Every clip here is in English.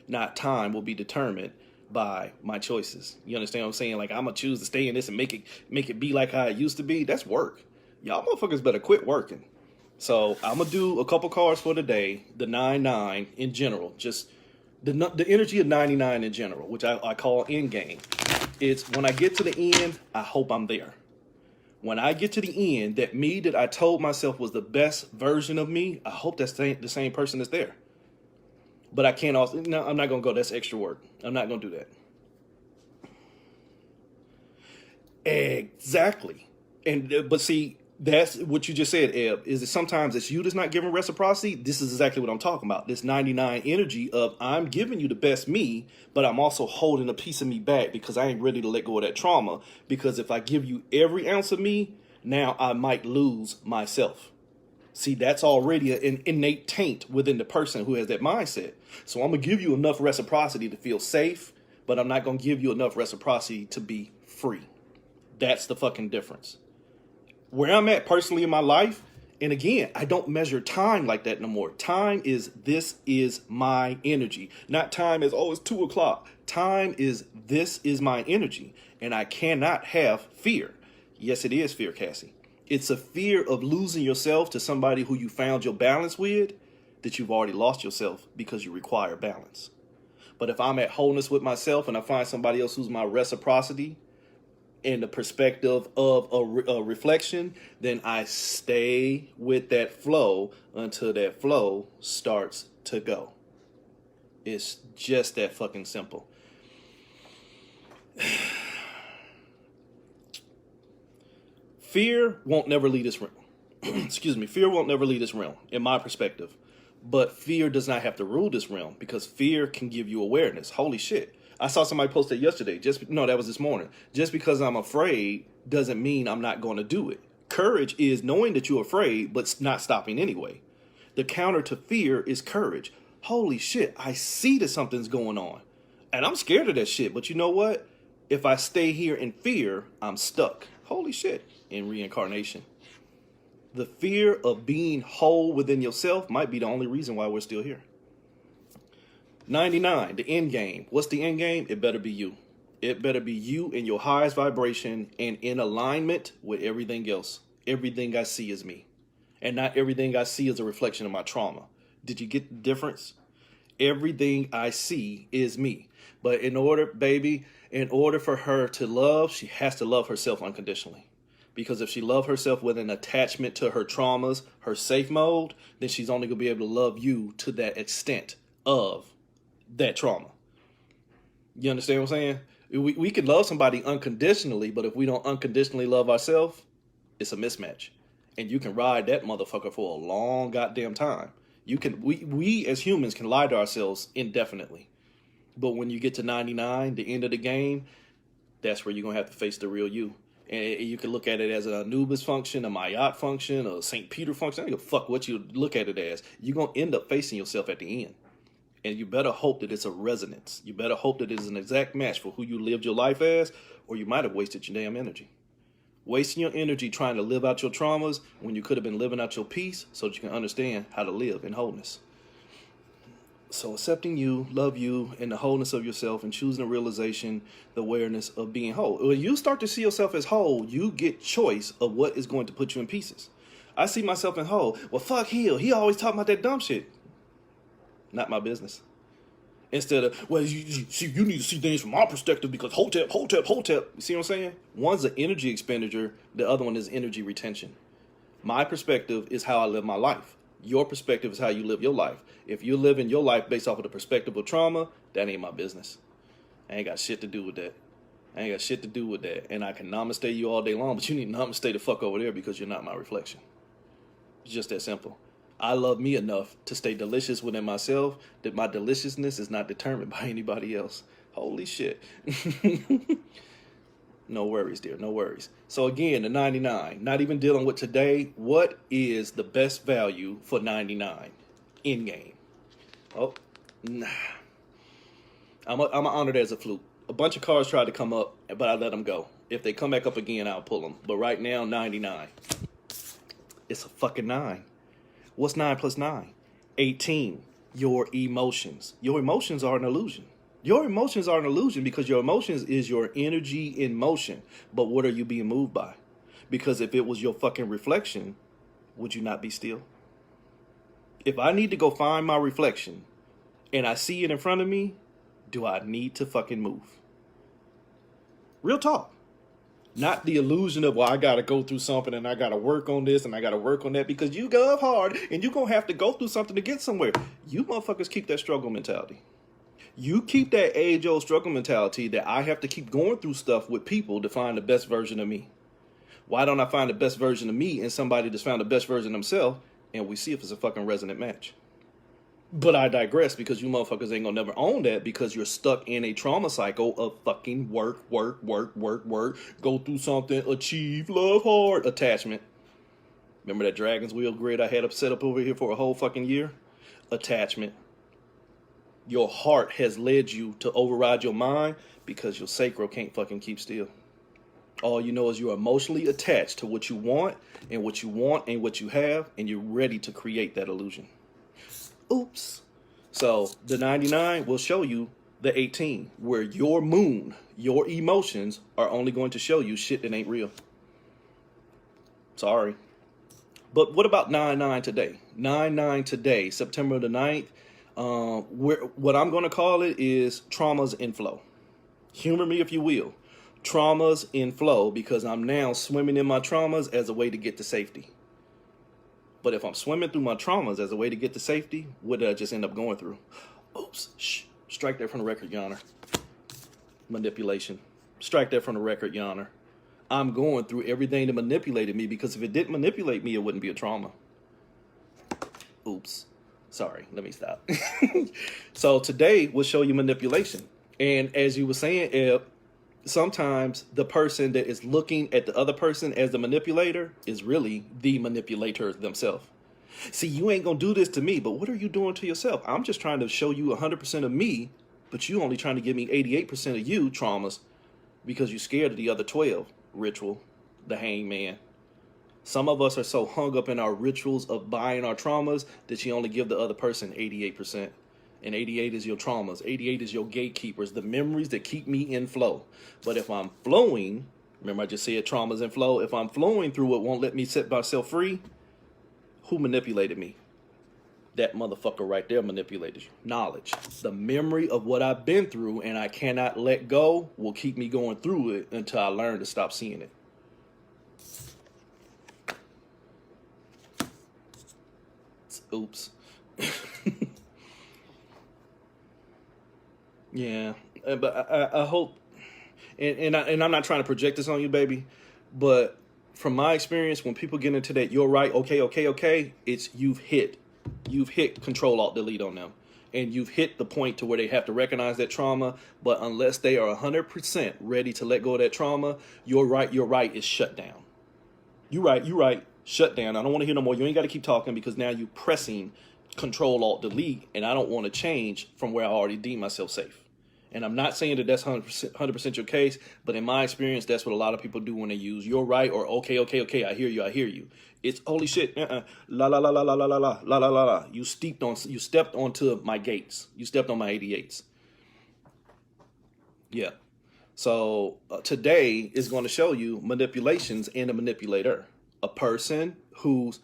not time, will be determined by my choices. You understand what I'm saying? Like, I'm gonna choose to stay in this and make it be like how it used to be. That's work. Y'all motherfuckers better quit working. So I'm gonna do a couple cards for today. The 9-9 in general, just the energy of 99 in general, which I call end game. It's when I get to the end, I hope I'm there. When I get to the end, that me that I told myself was the best version of me, I hope that's the same person that's there. But I can't also, no, I'm not going to go, that's extra work. I'm not going to do that. Exactly. But see, that's what you just said, Eb, is that sometimes it's you that's not giving reciprocity. This is exactly what I'm talking about. This 99 energy of I'm giving you the best me, but I'm also holding a piece of me back because I ain't ready to let go of that trauma. Because if I give you every ounce of me, now I might lose myself. See, that's already an innate taint within the person who has that mindset. So I'm going to give you enough reciprocity to feel safe, but I'm not going to give you enough reciprocity to be free. That's the fucking difference. Where I'm at personally in my life, and again, I don't measure time like that no more. Time is, this is my energy. Not time is, oh, it's 2 o'clock. Time is, this is my energy. And I cannot have fear. Yes, it is fear, Cassie. It's a fear of losing yourself to somebody who you found your balance with, that you've already lost yourself because you require balance. But if I'm at wholeness with myself and I find somebody else who's my reciprocity, in the perspective of a reflection, then I stay with that flow until that flow starts to go. It's just that fucking simple. Fear won't never lead us realm. Excuse me. Fear won't never lead this realm, in my perspective. But fear does not have to rule this realm, because fear can give you awareness. Holy shit. I saw somebody post that yesterday. That was this morning. Just because I'm afraid doesn't mean I'm not going to do it. Courage is knowing that you're afraid, but not stopping anyway. The counter to fear is courage. Holy shit, I see that something's going on. And I'm scared of that shit. But you know what? If I stay here in fear, I'm stuck. Holy shit, in reincarnation. The fear of being whole within yourself might be the only reason why we're still here. 99, the end game. What's the end game? It better be you. It better be you in your highest vibration and in alignment with everything else. Everything I see is me. And not everything I see is a reflection of my trauma. Did you get the difference? Everything I see is me. But in order for her to love, she has to love herself unconditionally. Because if she loves herself with an attachment to her traumas, her safe mode, then she's only going to be able to love you to that extent of that trauma. You understand what I'm saying? We can love somebody unconditionally, but if we don't unconditionally love ourselves, it's a mismatch. And you can ride that motherfucker for a long goddamn time. We as humans can lie to ourselves indefinitely. But when you get to 99, the end of the game, that's where you're going to have to face the real you. And you can look at it as an Anubis function, a Mayat function, a St. Peter function. I don't give a fuck what you look at it as. You're going to end up facing yourself at the end. And you better hope that it's a resonance. You better hope that it's an exact match for who you lived your life as, or you might have wasted your damn energy. Wasting your energy trying to live out your traumas when you could have been living out your peace so that you can understand how to live in wholeness. So accepting you, love you, and the wholeness of yourself, and choosing the realization, the awareness of being whole. When you start to see yourself as whole, you get choice of what is going to put you in pieces. I see myself in whole. Well, fuck Hill. He always talking about that dumb shit. Not my business. Instead of, well, you need to see things from my perspective because Hotep. You see what I'm saying? One's an energy expenditure. The other one is energy retention. My perspective is how I live my life. Your perspective is how you live your life. If you're living your life based off of the perspective of trauma, that ain't my business. I ain't got shit to do with that. And I can namaste you all day long, but you need to namaste the fuck over there because you're not my reflection. It's just that simple. I love me enough to stay delicious within myself that my deliciousness is not determined by anybody else. Holy shit. No worries, dear. No worries. So again, the 99, not even dealing with today. What is the best value for 99 in game? Oh, nah. I'm honored as a fluke. A bunch of cards tried to come up, but I let them go. If they come back up again, I'll pull them. But right now, 99. It's a fucking 9. What's 9 plus 9? 18. your emotions. Your emotions are an illusion. Your emotions are an illusion because your emotions is your energy in motion. But what are you being moved by? Because if it was your fucking reflection, would you not be still? If I need to go find my reflection and I see it in front of me, do I need to fucking move? Real talk. Not the illusion of, well, I got to go through something and I got to work on this and I got to work on that, because you go hard and you're going to have to go through something to get somewhere. You motherfuckers keep that struggle mentality. You keep that age-old struggle mentality that I have to keep going through stuff with people to find the best version of me. Why don't I find the best version of me in somebody that's found the best version of themselves, and we see if it's a fucking resonant match? But I digress, because you motherfuckers ain't gonna never own that, because you're stuck in a trauma cycle of fucking work, go through something, achieve, love hard, attachment. Remember that Dragon's Wheel grid I had set up over here for a whole fucking year? Attachment. Your heart has led you to override your mind because your sacral can't fucking keep still. All you know is you're emotionally attached to what you want and what you have, and you're ready to create that illusion. Oops. So the 99 will show you the 18, where your moon, your emotions are only going to show you shit that ain't real. Sorry. But what about 9-9 today? 9-9 today, September the 9th. What I'm going to call it is traumas in flow. Humor me if you will. Traumas in flow, because I'm now swimming in my traumas as a way to get to safety. But if I'm swimming through my traumas as a way to get to safety, what did I just end up going through? Oops. Shh. Strike that from the record, Your Honor. Manipulation. Strike that from the record, Your Honor. I'm going through everything that manipulated me, because if it didn't manipulate me, it wouldn't be a trauma. Oops. Sorry, let me stop. So today we'll show you manipulation. And as you were saying, sometimes the person that is looking at the other person as the manipulator is really the manipulator themselves. See, you ain't gonna do this to me, but what are you doing to yourself? I'm just trying to show you 100% of me, but you only trying to give me 88% of you traumas because you're scared of the other 12. Ritual, the hangman. Some of us are so hung up in our rituals of buying our traumas that you only give the other person 88%. And 88 is your traumas. 88 is your gatekeepers, the memories that keep me in flow. But if I'm flowing, remember I just said traumas in flow. If I'm flowing through what won't let me set myself free, who manipulated me? That motherfucker right there manipulated you. Knowledge. The memory of what I've been through and I cannot let go will keep me going through it until I learn to stop seeing it. Oops. Yeah, but I hope, and I'm not trying to project this on you, baby, but from my experience, when people get into that, you're right, okay, it's you've hit Control Alt Delete on them, and you've hit the point to where they have to recognize that trauma. But unless they are 100% ready to let go of that trauma, you're right is shut down. You right, shut down. I don't want to hear no more. You ain't got to keep talking, because now you pressing Control Alt Delete, and I don't want to change from where I already deem myself safe. And I'm not saying that that's 100% your case, but in my experience, that's what a lot of people do when they use "you're right" or okay, I hear you. It's holy shit, la la la la la la la la la la la. You stepped onto my gates. You stepped on my 88s. Yeah. So today is going to show you manipulations and a manipulator. A person who's...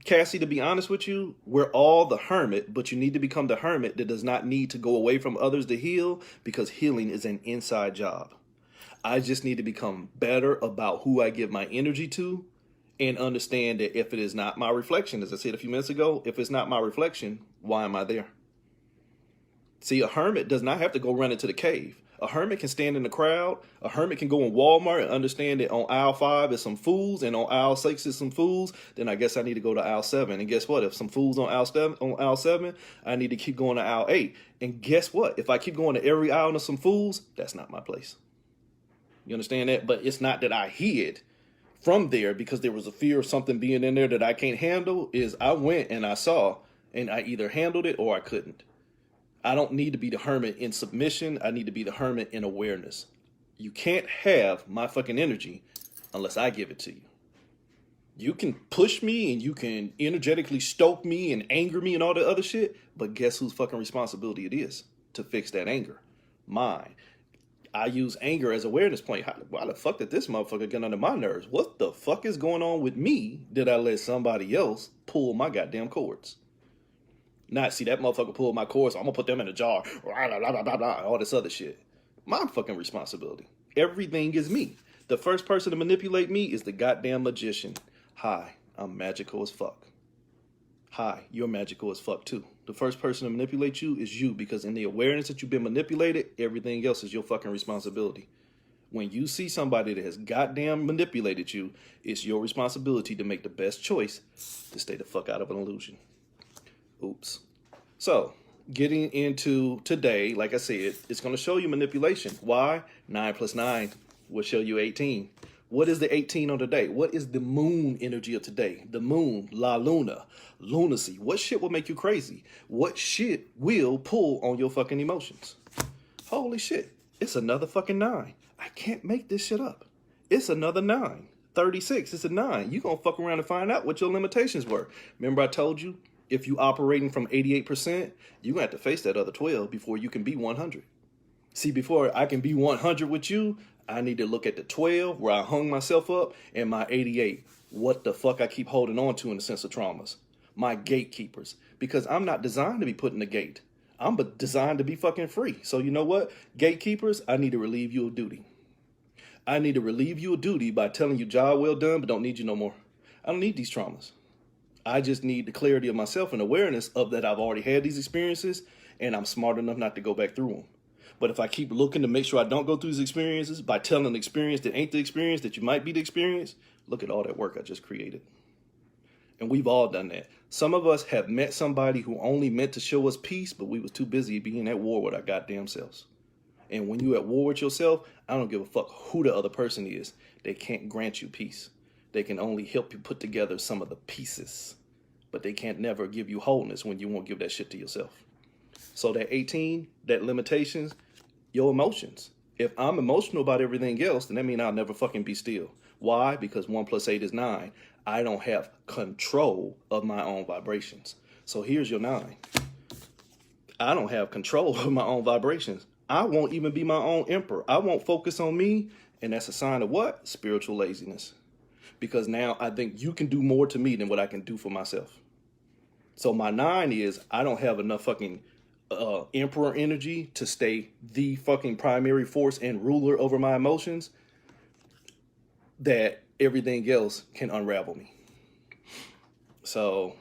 Cassie, to be honest with you, we're all the hermit, but you need to become the hermit that does not need to go away from others to heal, because healing is an inside job. I just need to become better about who I give my energy to, and understand that if it is not my reflection, as I said a few minutes ago, if it's not my reflection, why am I there? See, a hermit does not have to go run into the cave. A hermit can stand in the crowd. A hermit can go in Walmart and understand that on aisle 5 is some fools and on aisle 6 is some fools. Then I guess I need to go to aisle 7. And guess what? If some fools on aisle 7, I need to keep going to aisle 8. And guess what? If I keep going to every aisle of some fools, that's not my place. You understand that? But it's not that I hid from there because there was a fear of something being in there that I can't handle. Is I went and I saw, and I either handled it or I couldn't. I don't need to be the hermit in submission. I need to be the hermit in awareness. You can't have my fucking energy unless I give it to you. You can push me and you can energetically stoke me and anger me and all the other shit, but guess whose fucking responsibility it is to fix that anger? Mine. I use anger as awareness point. Why the fuck did this motherfucker get under my nerves? What the fuck is going on with me? Did I let somebody else pull my goddamn cords? Not see that motherfucker pull my cords, so I'm gonna put them in a jar. Blah, blah, blah, blah, blah, all this other shit. My fucking responsibility. Everything is me. The first person to manipulate me is the goddamn magician. Hi, I'm magical as fuck. Hi, you're magical as fuck too. The first person to manipulate you is you, because in the awareness that you've been manipulated, everything else is your fucking responsibility. When you see somebody that has goddamn manipulated you, it's your responsibility to make the best choice to stay the fuck out of an illusion. Oops. So, getting into today, like I said, it's going to show you manipulation. Why? 9 plus 9 will show you 18. What is the 18 on today? What is the moon energy of today? The moon, la luna, lunacy. What shit will make you crazy? What shit will pull on your fucking emotions? Holy shit. It's another fucking 9. I can't make this shit up. It's another 9. 36, it's a 9. You gonna fuck around and find out what your limitations were. Remember I told you, if you operating from 88%, you're gonna have to face that other 12 before you can be 100. See, before I can be 100 with you, I need to look at the 12 where I hung myself up and my 88. What the fuck I keep holding on to in the sense of traumas. My gatekeepers. Because I'm not designed to be put in the gate. I'm designed to be fucking free. So you know what? Gatekeepers, I need to relieve you of duty. I need to relieve you of duty by telling you job well done, but don't need you no more. I don't need these traumas. I just need the clarity of myself and awareness of that I've already had these experiences and I'm smart enough not to go back through them. But if I keep looking to make sure I don't go through these experiences by telling an experience that ain't the experience that you might be the experience, look at all that work I just created. And we've all done that. Some of us have met somebody who only meant to show us peace, but we was too busy being at war with our goddamn selves. And when you're at war with yourself, I don't give a fuck who the other person is. They can't grant you peace. They can only help you put together some of the pieces. But they can't never give you wholeness when you won't give that shit to yourself. So that 18, that limitations, your emotions. If I'm emotional about everything else, then that means I'll never fucking be still. Why? Because 1 plus 8 is 9. I don't have control of my own vibrations. So here's your 9. I don't have control of my own vibrations. I won't even be my own emperor. I won't focus on me. And that's a sign of what? Spiritual laziness. Because now I think you can do more to me than what I can do for myself. So my 9 is I don't have enough fucking emperor energy to stay the fucking primary force and ruler over my emotions, that everything else can unravel me. So